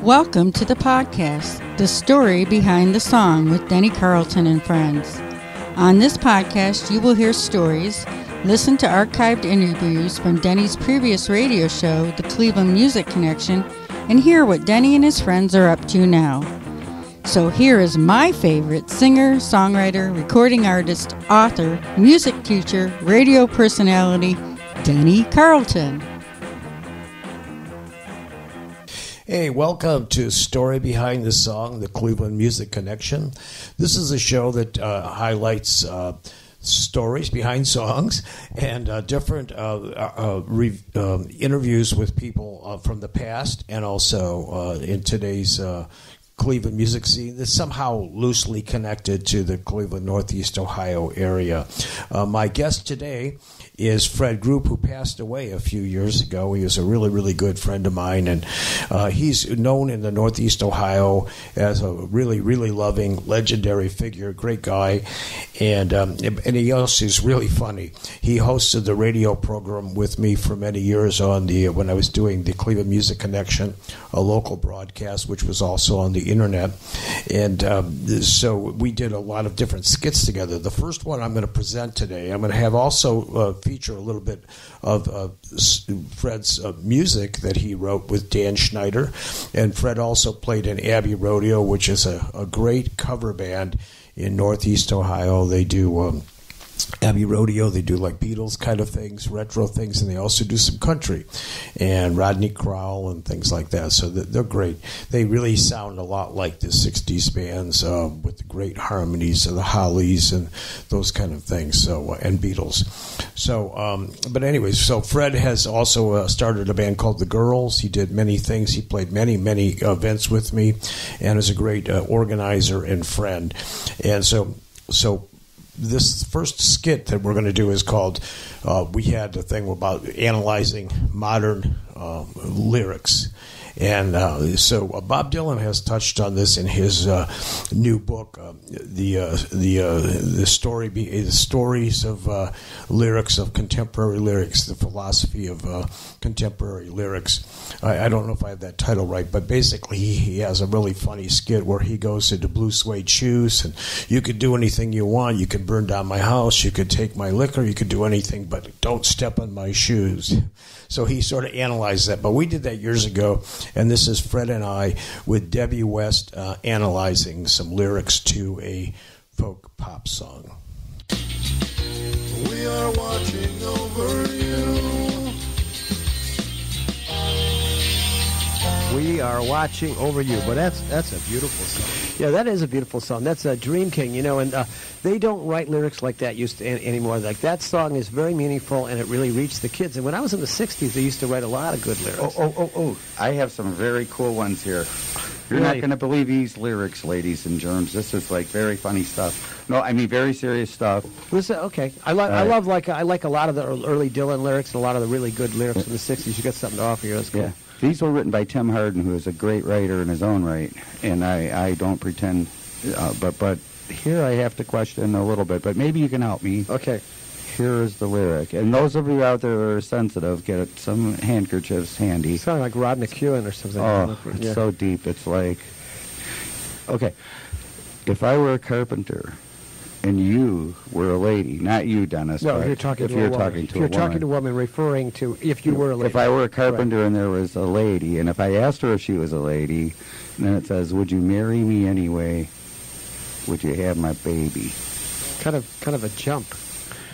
Welcome to the podcast, The Story Behind the Song with Denny Carleton and Friends. On this podcast, you will hear stories, listen to archived interviews from Denny's previous radio show, The Cleveland Music Connection, and hear what Denny and his friends are up to now. So here is my favorite singer, songwriter, recording artist, author, music teacher, radio personality, Denny Carleton. Hey, welcome to Story Behind the Song, the Cleveland Music Connection. This is a show that highlights stories behind songs and different interviews with people from the past and also in today's Cleveland music scene that's somehow loosely connected to the Cleveland, Northeast Ohio area. My guest today is Fred Grupe, who passed away a few years ago. He was a really, really good friend of mine, and he's known in the Northeast Ohio as a really, really loving, legendary figure, great guy, and he also is really funny. He hosted the radio program with me for many years on when I was doing the Cleveland Music Connection, a local broadcast, which was also on the internet, and so we did a lot of different skits together. The first one I'm going to present today, I'm going to have also feature a little bit of Fred's music that he wrote with Dan Schneider, and Fred also played in Abby Rodeo, which is a great cover band in Northeast Ohio. They do Abby Rodeo, they do like Beatles kind of things, retro things, and they also do some country and Rodney Crowell and things like that. So they're great. They really sound a lot like the 60s bands with the great harmonies of the Hollies and those kind of things. So and Beatles. So, but anyways, so Fred has also started a band called The Girls. He did many things. He played many events with me, and is a great organizer and friend. And so. This first skit that we're going to do is called, we had a thing about analyzing modern lyrics. And so Bob Dylan has touched on this in his new book, the stories of lyrics, of contemporary lyrics, the philosophy of contemporary lyrics. I don't know if I have that title right, but basically he has a really funny skit where he goes into blue suede shoes, and you could do anything you want. You could burn down my house, you could take my liquor, you could do anything, but don't step on my shoes. So he sort of analyzed that. But we did that years ago, and this is Fred and I with Debbie West analyzing some lyrics to a folk pop song. We are watching over you. We are watching over you. But that's a beautiful song. Yeah, that is a beautiful song. That's a Dream King, you know, and they don't write lyrics like that anymore. Like, that song is very meaningful, and it really reached the kids. And when I was in the 60s, they used to write a lot of good lyrics. Oh. I have some very cool ones here. You're not going to believe these lyrics, ladies and germs. This is, like, very funny stuff. No, I mean, very serious stuff. Listen, okay. I like a lot of the early Dylan lyrics and a lot of the really good lyrics from the 60s. You got something to offer here. That's cool. Yeah. These were written by Tim Hardin, who is a great writer in his own right, and I don't pretend, but here I have to question a little bit, but maybe you can help me. Okay. Here is the lyric, and those of you out there that are sensitive, get some handkerchiefs handy. You sound like Rod McEwen or something. Oh, it's so deep. It's like, okay, if I were a carpenter and you were a lady, not you, Dennis. No, if you're talking to a woman, referring to if you were a lady. If I were a carpenter and there was a lady, and if I asked her if she was a lady, then it says, "Would you marry me anyway? Would you have my baby?" Kind of a jump.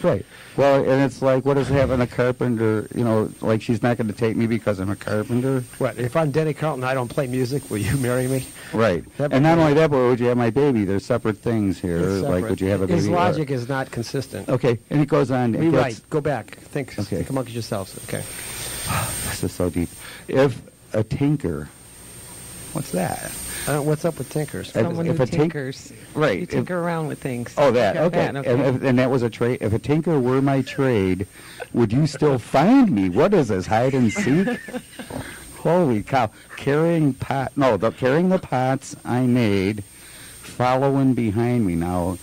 Right. Well, and it's like, what does having a carpenter, you know, like she's not going to take me because I'm a carpenter? What, if I'm Denny Carleton, I don't play music, will you marry me? Right. And not only that, but would you have my baby? There's separate things here. Like, would you have a baby? His logic is not consistent. Okay. And it goes on. Rewrite. Go back. Think amongst yourselves. Okay. This is so deep. If a tinker, what's that? What's up with tinkers? Someone who tinkers. Right. You tinker around with things. Oh, that. Okay. And that was a trade. If a tinker were my trade, would you still find me? What is this, hide and seek? Holy cow. Carrying the pots I made, following behind me. Now,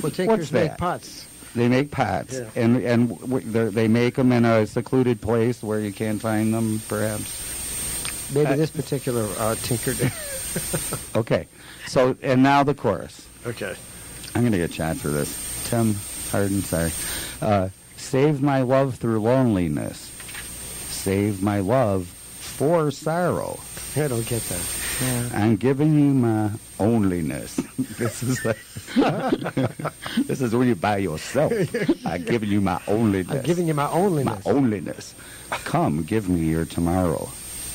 well, tinkers make pots. They make pots. Yeah. And they make them in a secluded place where you can't find them, perhaps. Maybe this particular tinker did. Okay. So, and now the chorus. Okay. I'm going to get shot for this. Tim Harden, sorry. Save my love through loneliness. Save my love for sorrow. I don't get that. Yeah. I'm giving you my onlyness. This is like, this is when you by yourself. I'm giving you my onlyness. I'm giving you my onlyness. My onlyness. Come, give me your tomorrow.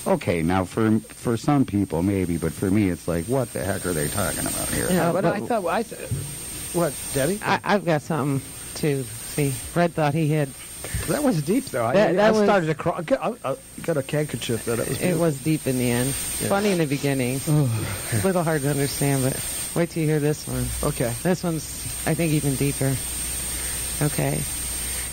Okay, now for some people maybe, but for me it's like, what the heck are they talking about here? Yeah, but I thought, what, Debbie? I've got something too. See, Fred thought he had. That was deep, though. I started to cry. I got a handkerchief that It was deep in the end. Yeah. Funny in the beginning. A little hard to understand, but wait till you hear this one. Okay. This one's, I think, even deeper. Okay.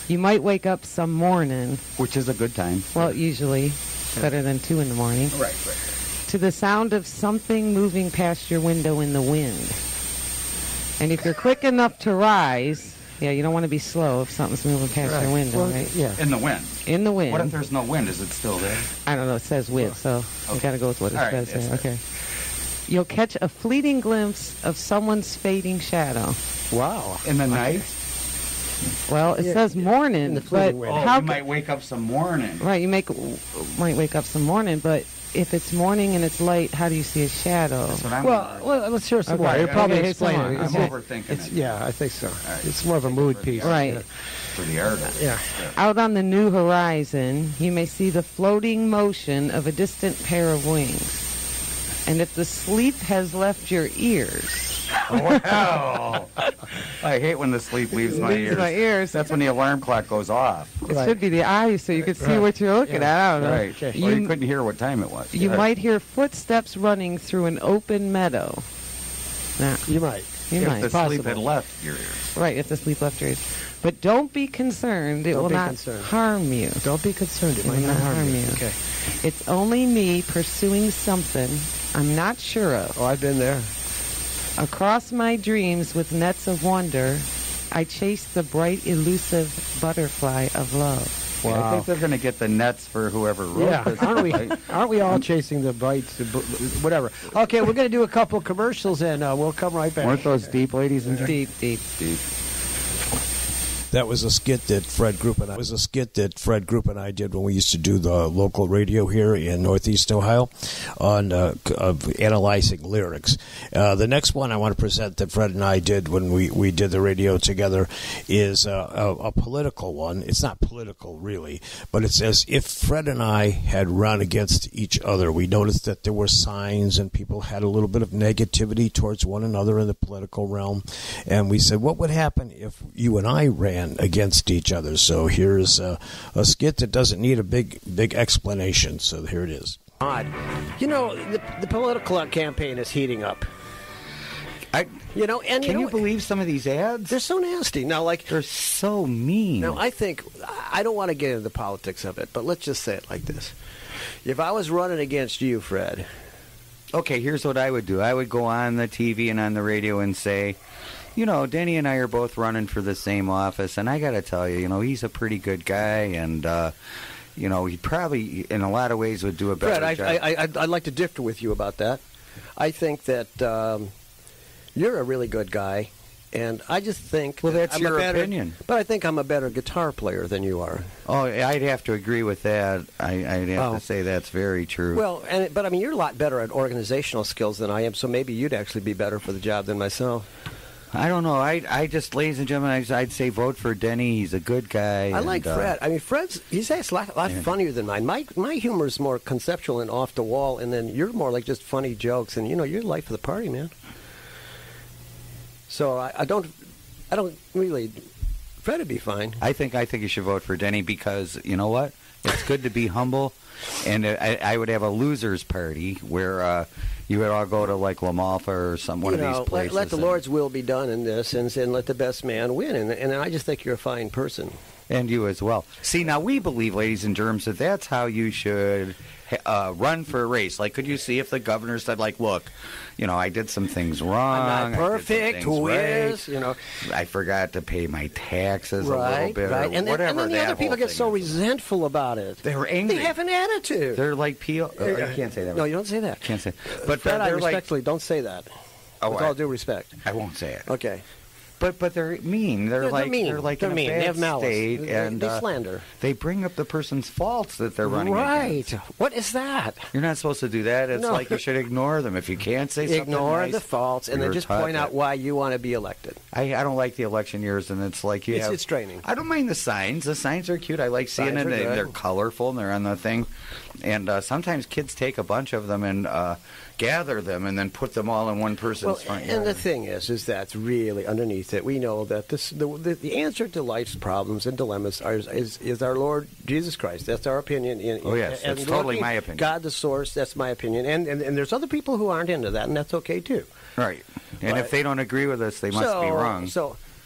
You might wake up some morning. Which is a good time. Well, usually. Better than 2 in the morning. Right. To the sound of something moving past your window in the wind. And if you're quick enough to rise, yeah, you don't want to be slow if something's moving past your window, right? Yeah. In the wind. In the wind. What if there's no wind? Is it still there? I don't know. It says wind, so we got to go with what it All right, says yes, there. sir. Okay. You'll catch a fleeting glimpse of someone's fading shadow. Wow. In the night? Well, it Yeah, says morning, in the but fleeting wind. how you might wake up some morning. right? You might wake up some morning, but if it's morning and it's light, how do you see a shadow? That's what I'm Well, let's hear some Okay, more. You'll probably okay, explain some it. more. I'm Okay. overthinking It's, it yeah, I think so. right. It's more of a mood piece. Right. for the artist. Yeah. Out on the new horizon, you may see the floating motion of a distant pair of wings. And if the sleep has left your ears, Wow. I hate when the sleep leaves my ears. my ears, That's when the alarm clock goes off. it Right. should be the eyes so you could see Right. what you're looking at. I don't know. Right. Okay. Or you couldn't hear what time it was. You Right. might hear footsteps running through an open meadow. Now, You might. you If might. the sleep had possible. left your ears. Right, if the sleep left your ears. But don't be concerned. It Don't will be not concerned. harm you. Don't be concerned. It It might will not harm you. you. Okay. It's only me pursuing something I'm not sure of. Oh, I've been there. Across my dreams with nets of wonder, I chase the bright, elusive butterfly of love. I think they're going to get the nets for whoever wrote Yeah, this. aren't we all chasing the bites, whatever. Okay, we're going to do a couple of commercials, and we'll come right back. Weren't those deep, ladies and gentlemen? Deep. That was a skit that Fred Grupe and I did when we used to do the local radio here in Northeast Ohio on analyzing lyrics. The next one I want to present that Fred and I did when we did the radio together is a political one. It's not political really, but it's as if Fred and I had run against each other. We noticed that there were signs and people had a little bit of negativity towards one another in the political realm, and we said, what would happen if you and I ran against each other? So here's a skit that doesn't need a big explanation. So here it is. Odd. You know, the political campaign is heating up. And Can you believe some of these ads? they're so nasty. Now, like, They're so mean. now I think I don't want to get into the politics of it, but let's just say it like this: if I was running against you, Fred, Okay, here's what I would do. I would go on the TV and on the radio and say, Denny and I are both running for the same office, and I got to tell you, he's a pretty good guy, and, he probably, in a lot of ways, would do a better Fred, job. I'd like to differ with you about that. I think that you're a really good guy, and I just think Well, that that's your better, opinion. But I think I'm a better guitar player than you are. Oh, I'd have to agree with that. I'd have to say that's very true. Well, but I mean, you're a lot better at organizational skills than I am, so maybe you'd actually be better for the job than myself. I don't know. I just, ladies and gentlemen, I'd say vote for Denny. He's a good guy. I like Fred. I mean, he's actually a lot funnier than mine. My humor is more conceptual and off the wall, and then you're more like just funny jokes, and you're the life of the party, man. So I don't really. Fred would be fine. I think you should vote for Denny because you know what? It's good to be humble, and I would have a losers party where you would all go to like La Malfa or one of these places. Let the Lord's will be done in this, and let the best man win. And I just think you're a fine person. And you as well. See, now we believe, ladies and germs, that that's how you should run for a race. Like, could you see if the governor said, like, look, you know, I did some things wrong. I'm not perfect. Who is? You know, I forgot to pay my taxes a little right, bit. right. Or And whatever. then the that other people whole get thing so is. resentful about it. They're angry. They have an attitude. They're like you can't say that. No, you don't say that. Can't say. But Fred, I they're like, respectfully don't say that. With all due respect. I won't say it. Okay. But they're mean. They're mean. They're like They're in a mean. bad They have malice. state, and they slander. They bring up the person's faults that they're running Right. against. What is that? You're not supposed to do that. It's No. like you should ignore them. If you can't say something Ignore nice, the faults and then you're just taught point out that. why you want to be elected. I don't like the election years, and it's like It's draining. I don't mind the signs. The signs are cute. I like seeing Signs it. are good. They're colorful, and they're on the thing. And sometimes kids take a bunch of them and gather them and then put them all in one person's front yard. And the thing is that's really underneath it. We know that the answer to life's problems and dilemmas is our Lord Jesus Christ. That's our opinion. Oh, yes. That's totally my opinion. God, the source, that's my opinion. And there's other people who aren't into that, and that's okay, too. Right. And But- if they don't agree with us, they must be wrong.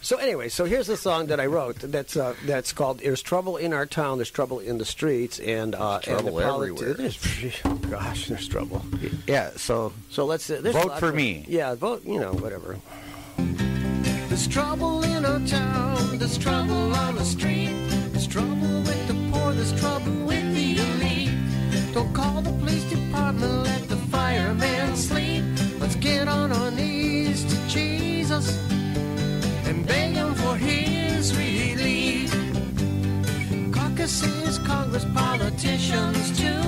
So anyway, so here's the song that I wrote. That's called "There's Trouble in Our Town, There's Trouble in the Streets," and trouble everywhere. Gosh, there's trouble. Yeah. So let's vote for me. Yeah, vote. You know, whatever. There's trouble in our town, there's trouble on the street. There's trouble with the poor, there's trouble with the elite. Don't call the police department, let the fireman sleep. Let's get on our knees to Jesus and beg him for his relief. Caucuses, Congress, politicians too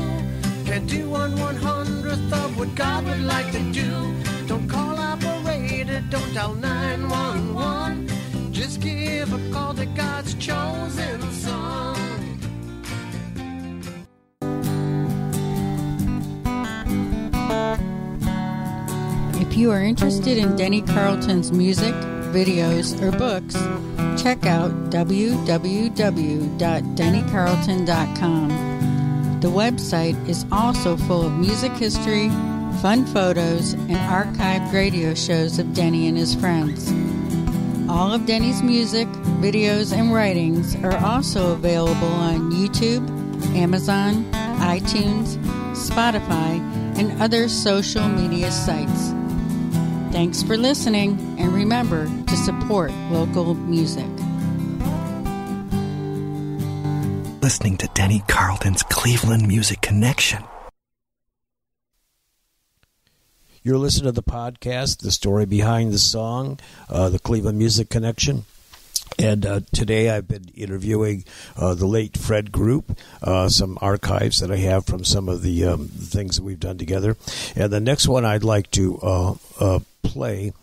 can't do 1/100th of what God would like to do. Don't call operator, don't dial 911. Just give a call to God's chosen son. If you are interested in Denny Carleton's music, videos, or books, check out www.dennycarleton.com. The website is also full of music history, fun photos, and archived radio shows of Denny and his friends. All of Denny's music, videos, and writings are also available on YouTube, Amazon, iTunes, Spotify, and other social media sites. Thanks for listening, and remember to support local music. Listening to Denny Carleton's Cleveland Music Connection. You're listening to the podcast, the story behind the song, the Cleveland Music Connection. And today I've been interviewing the late Fred Grupe, some archives that I have from some of the things that we've done together. And the next one I'd like to play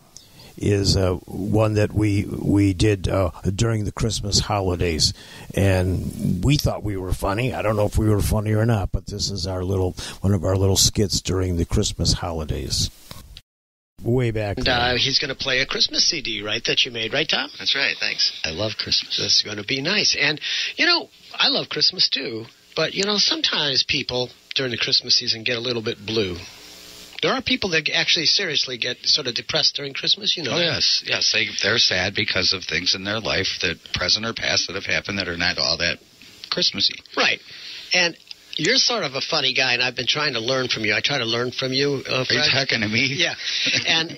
is one that we did during the Christmas holidays, and we thought we were funny. I don't know if we were funny or not, but this is one of our little skits during the Christmas holidays. Way back. And he's going to play a Christmas CD, right, that you made, right, Tom? That's right, thanks. I love Christmas. This is going to be nice. And, you know, I love Christmas too, but, you know, sometimes people during the Christmas season get a little bit blue. There are people that actually seriously get sort of depressed during Christmas, you know. Oh, that. yes. They're sad because of things in their life, that present or past, that have happened that are not all that Christmassy. Right. And you're sort of a funny guy, and I've been trying to learn from you. I try to learn from you, Fred. Are you talking to me? Yeah. And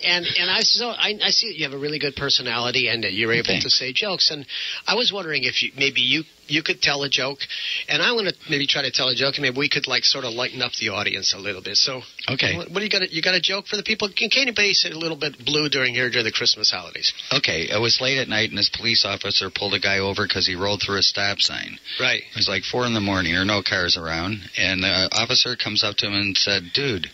I see that you have a really good personality, and that you're able to say jokes. And I was wondering if maybe you could tell a joke, and I want to maybe try to tell a joke, and maybe we could like sort of lighten up the audience a little bit. So, okay, what do you got? You got a joke for the people? Can anybody say a little bit blue during the Christmas holidays? Okay, it was late at night, and this police officer pulled a guy over because he rolled through a stop sign. Right. It was like 4 a.m. There were no cars around, and the officer comes up to him and said, "Dude,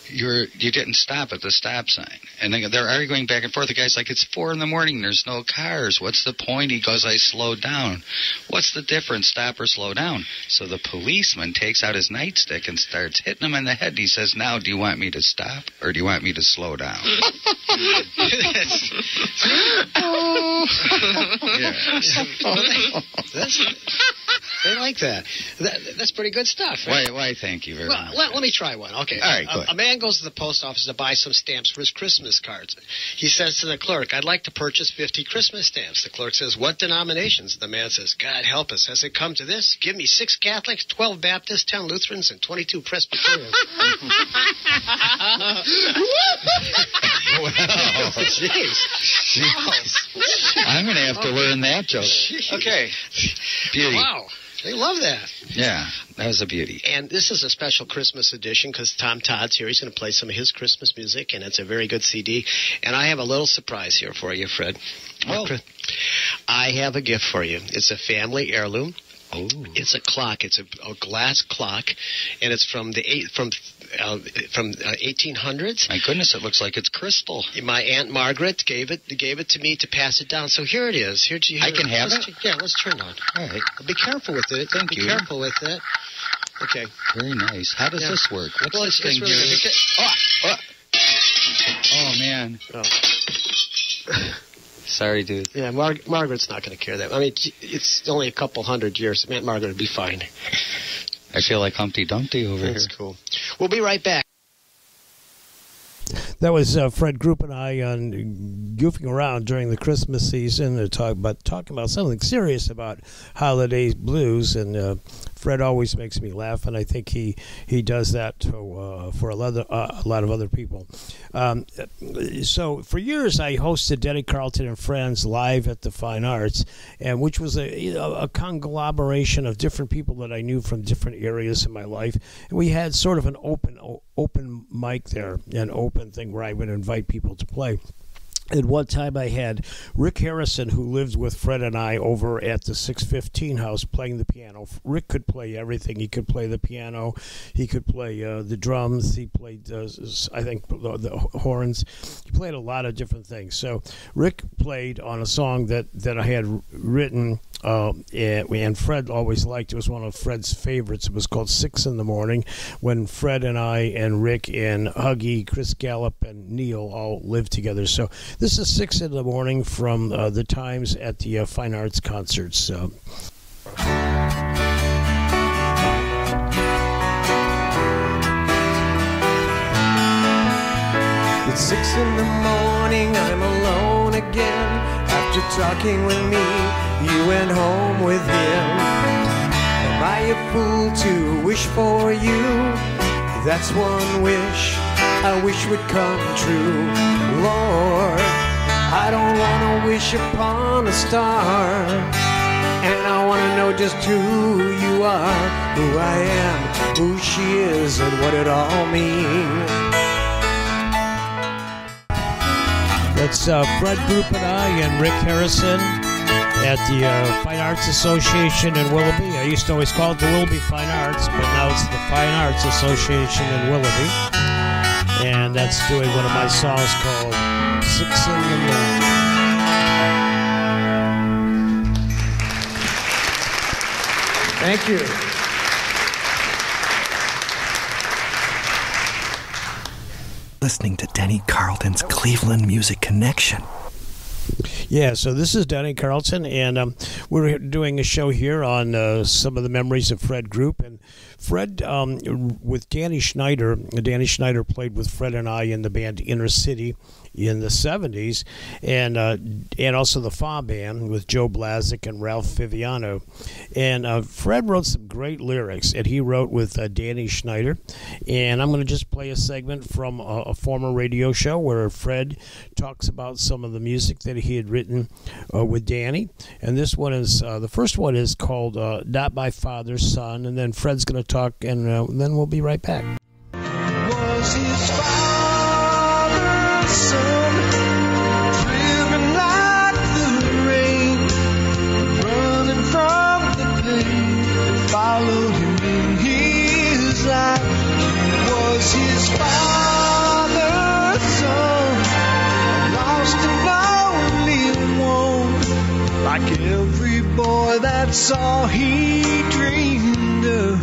you didn't stop at the stop sign." And they're arguing back and forth. The guy's like, "It's 4 a.m. There's no cars. What's the point?" He goes, "I slowed down." "What's the difference, stop or slow down?" So the policeman takes out his nightstick and starts hitting him in the head. He says, "Now, do you want me to stop or do you want me to slow down?" They like that. That's pretty good stuff. Right? Why, thank you very much. Let me try one. Okay. All right, a man goes to the post office to buy some stamps for his Christmas cards. He says to the clerk, I'd like to purchase 50 Christmas stamps. The clerk says, what denominations? The man says, God help us. Has it come to this? Give me 6 Catholics, 12 Baptists, 10 Lutherans, and 22 Presbyterians. Wow. Jeez. I'm going to have to learn that joke. Okay. Beauty. Wow. They love that. Yeah, that was a beauty. And this is a special Christmas edition because Tom Todd's here. He's going to play some of his Christmas music, and it's a very good CD. And I have a little surprise here for you, Fred. Oh. I have a gift for you. It's a family heirloom. Oh. It's a clock. It's a glass clock, and it's from the 1800s. My goodness, it looks like it's crystal. My Aunt Margaret gave it to me to pass it down. So here it is. I can have it? Yeah, let's turn it on. All right. Be careful with it. Thank you. Be careful with it. Okay. Very nice. How does this work? What's this thing really here? Oh, man. Oh. Sorry, dude. Yeah, Margaret's not going to care that. I mean, it's only a couple hundred years. Aunt Margaret would be fine. I feel like Humpty Dumpty over That's here. cool. We'll be right back. That was Fred Grupe and I goofing around during the Christmas season to talking about something serious about holiday blues, and Fred always makes me laugh, and I think he does that for a lot of other people. So for years I hosted Denny Carleton and Friends live at the Fine Arts, and which was a conglomeration of different people that I knew from different areas in my life, and we had sort of an open mic there, an open thing where I would invite people to play. At one time, I had Rick Harrison, who lived with Fred and I over at the 615 house, playing the piano. Rick could play everything. He could play the piano. He could play the drums. He played, I think, the horns. He played a lot of different things. So Rick played on a song that I had written, and Fred always liked. It was one of Fred's favorites. It was called 6 in the Morning, when Fred and I and Rick and Huggy, Chris Gallup, and Neil all lived together. So this is 6 in the Morning from the times at the Fine Arts concerts. It's 6 in the morning, I'm alone again. After talking with me, you went home with him. Am I a fool to wish for you? That's one wish I wish would come true. Lord, I don't want to wish upon a star, and I want to know just who you are, who I am, who she is, and what it all means. That's Fred Grupe and I and Rick Harrison at the Fine Arts Association in Willoughby. I used to always call it the Willoughby Fine Arts, but now it's the Fine Arts Association in Willoughby. And that's doing one of my songs called 6 in the Morning. Thank you. Listening to Denny Carleton's Cleveland Music Connection. Yeah, so this is Denny Carleton, and we're doing a show here on some of the memories of Fred Grupe. And Fred, with Danny Schneider played with Fred and I in the band Inner City in the 70s, and also the Fa Band with Joe Blazik and Ralph Viviano. And Fred wrote some great lyrics, and he wrote with Danny Schneider. And I'm going to just play a segment from a former radio show where Fred talks about some of the music that he had written with Danny. And this one is, the first one is called Not My Father's Son, and then Fred's going to talk, and then we'll be right back. Was his father's son, driven like the rain, running from the pain that followed him in his life? He was his father's son, lost and lonely one, like every boy that's all he dreamed of,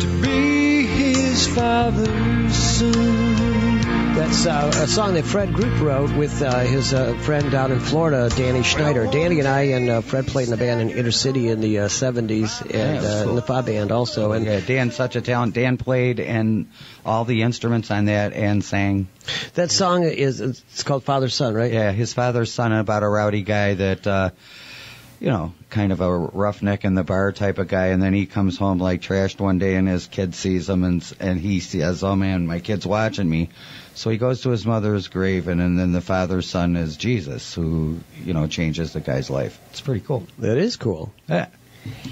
to be his father's son. That's a song that Fred Grupe wrote with his friend down in Florida, Danny Schneider. Danny and I and Fred played in a band in Inner City in the 70s, and cool. in the Fa Band also. And yeah, Dan's such a talent. Dan played and all the instruments on that and sang. That song it's called Father Son, right? Yeah, his father's son, about a rowdy guy that, kind of a roughneck in the bar type of guy, and then he comes home like trashed one day, and his kid sees him, and he says, "Oh man, my kid's watching me." So he goes to his mother's grave, and then the father's son is Jesus, who changes the guy's life. It's pretty cool. That is cool. Yeah.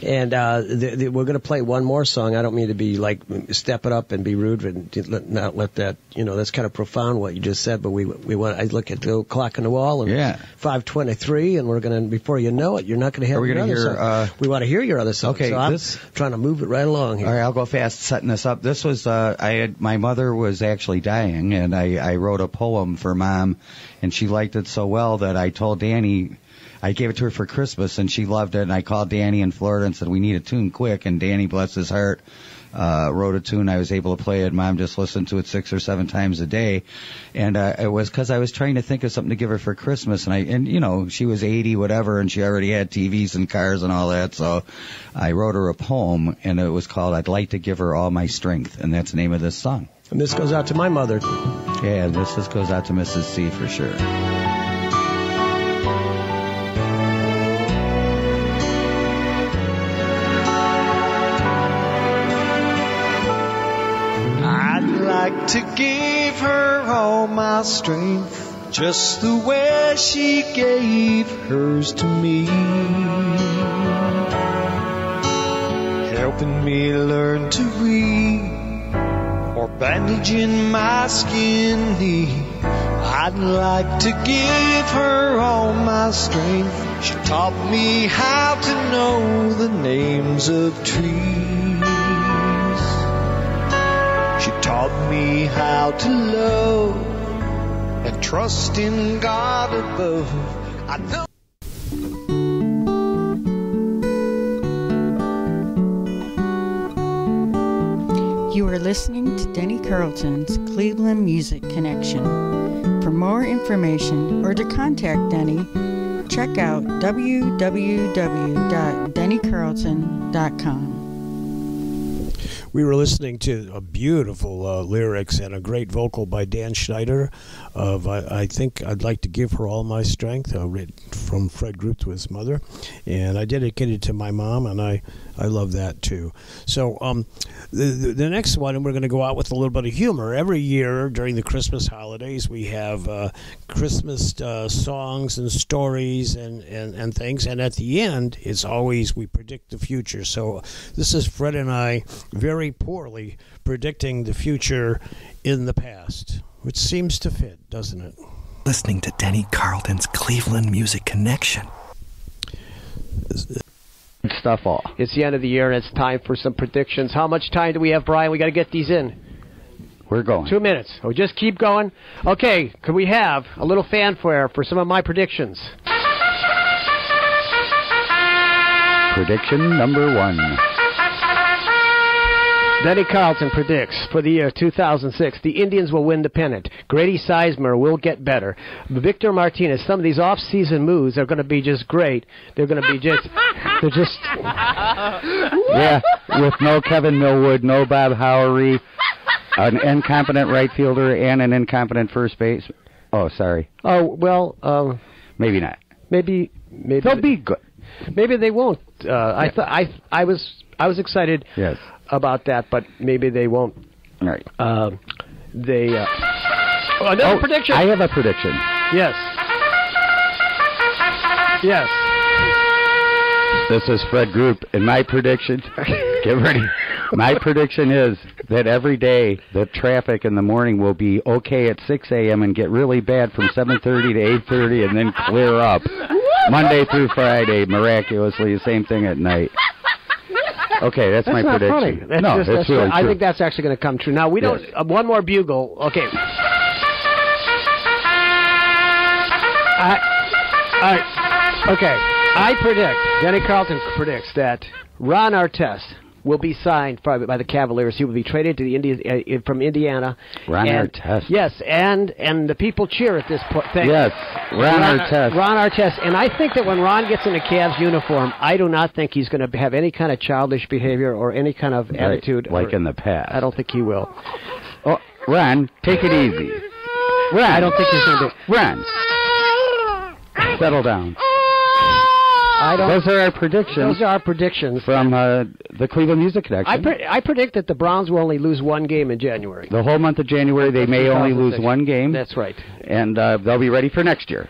And we're going to play one more song. I don't mean to be like step it up and be rude and not let that, that's kind of profound what you just said, but we want. I look at the clock on the wall and 5:23, and we're going to, before you know it, you're not going to have your other song. We want to hear your other song. Okay, so I'm trying to move it right along here. All right, I'll go fast setting this up. This was my mother was actually dying, and I wrote a poem for Mom, and she liked it so well that I told Danny. I gave it to her for Christmas, and she loved it, and I called Danny in Florida and said, we need a tune quick, and Danny, bless his heart, wrote a tune. I was able to play it. Mom just listened to it 6 or 7 times a day, and it was because I was trying to think of something to give her for Christmas, and she was 80, whatever, and she already had TVs and cars and all that, so I wrote her a poem, and it was called I'd Like to Give Her All My Strength, and that's the name of this song. And this goes out to my mother. Yeah, this goes out to Mrs. C for sure. Like to give her all my strength, just the way she gave hers to me, helping me learn to read or bandaging my skin knee. I'd like to give her all my strength. She taught me how to know the names of trees. She taught me how to love and trust in God above. I know. You are listening to Denny Carleton's Cleveland Music Connection. For more information or to contact Denny, check out www.dennycarleton.com. We were listening to a beautiful lyrics and a great vocal by Dan Schneider of I think I'd Like to Give Her All My Strength, written from Fred Grupe to his mother, and I dedicated it to my mom, and I love that too. So the next one, and we're going to go out with a little bit of humor. Every year during the Christmas holidays, we have Christmas songs and stories and things, and at the end, it's always we predict the future. So this is Fred and I very poorly predicting the future in the past, which seems to fit, doesn't it? Listening to Denny Carleton's Cleveland Music Connection. Stuff off. It's the end of the year, and it's time for some predictions. How much time do we have, Brian? We got to get these in. We're going. 2 minutes. Oh, just keep going. Okay, could we have a little fanfare for some of my predictions? Prediction number 1. Denny Carleton predicts for the year 2006, the Indians will win the pennant. Grady Sizemore will get better. Victor Martinez, some of these off-season moves are going to be just great. They're going to be just, they're just... Yeah, with no Kevin Millwood, no Bob Howery, an incompetent right fielder, and an incompetent first base. Oh, sorry. Oh, well... maybe not. Maybe they'll be good. Maybe they won't. I was excited... Yes. About that, but maybe they won't. All right. Another prediction. I have a prediction. Yes. Yes. This is Fred Grupe, and my prediction. Get ready. My prediction is that every day the traffic in the morning will be okay at 6 a.m. and get really bad from 7:30 to 8:30, and then clear up Monday through Friday. Miraculously, the same thing at night. Okay, that's my not prediction. Funny. That's really true. I think that's actually going to come true. Now, we don't... one more bugle. Okay. Okay. I predict, Denny Carleton predicts that Ron Artest will be signed by the Cavaliers. He will be traded to the from Indiana. Ron Artest. Yes, and the people cheer at this thing. Yes, Ron Artest. Ron Artest. And I think that when Ron gets in a Cavs uniform, I do not think he's going to have any kind of childish behavior or any kind of attitude. Like in the past. I don't think he will. Oh, Ron, take it easy. Ron. I don't think he's going to do. Ron. Settle down. Those are our predictions. Those are our predictions from the Cleveland Music Connection. I predict that the Browns will only lose one game in January. The whole month of January, they may only lose one game. That's right. And they'll be ready for next year.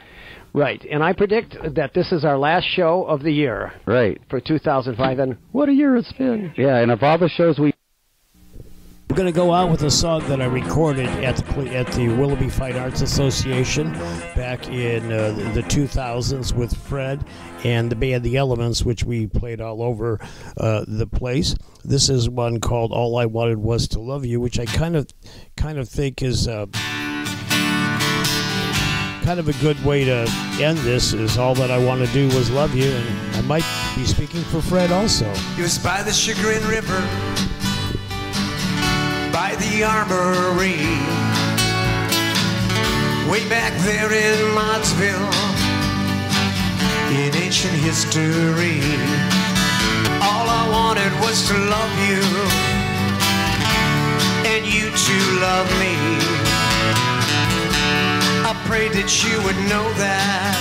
Right. And I predict that this is our last show of the year. Right. For 2005. And what a year it's been. Yeah, and of all the shows we're going to go out with a song that I recorded at the Willoughby Fine Arts Association back in the 2000s with Fred and the band The Elements, which we played all over the place. This is one called All I Wanted Was to Love You, which I kind of think is kind of a good way to end this. Is all that I want to do was love you, and I might be speaking for Fred also. It was by the Chagrin River, by the Armory, way back there in Mottsville, in ancient history. All I wanted was to love you, and you to love me. I prayed that you would know that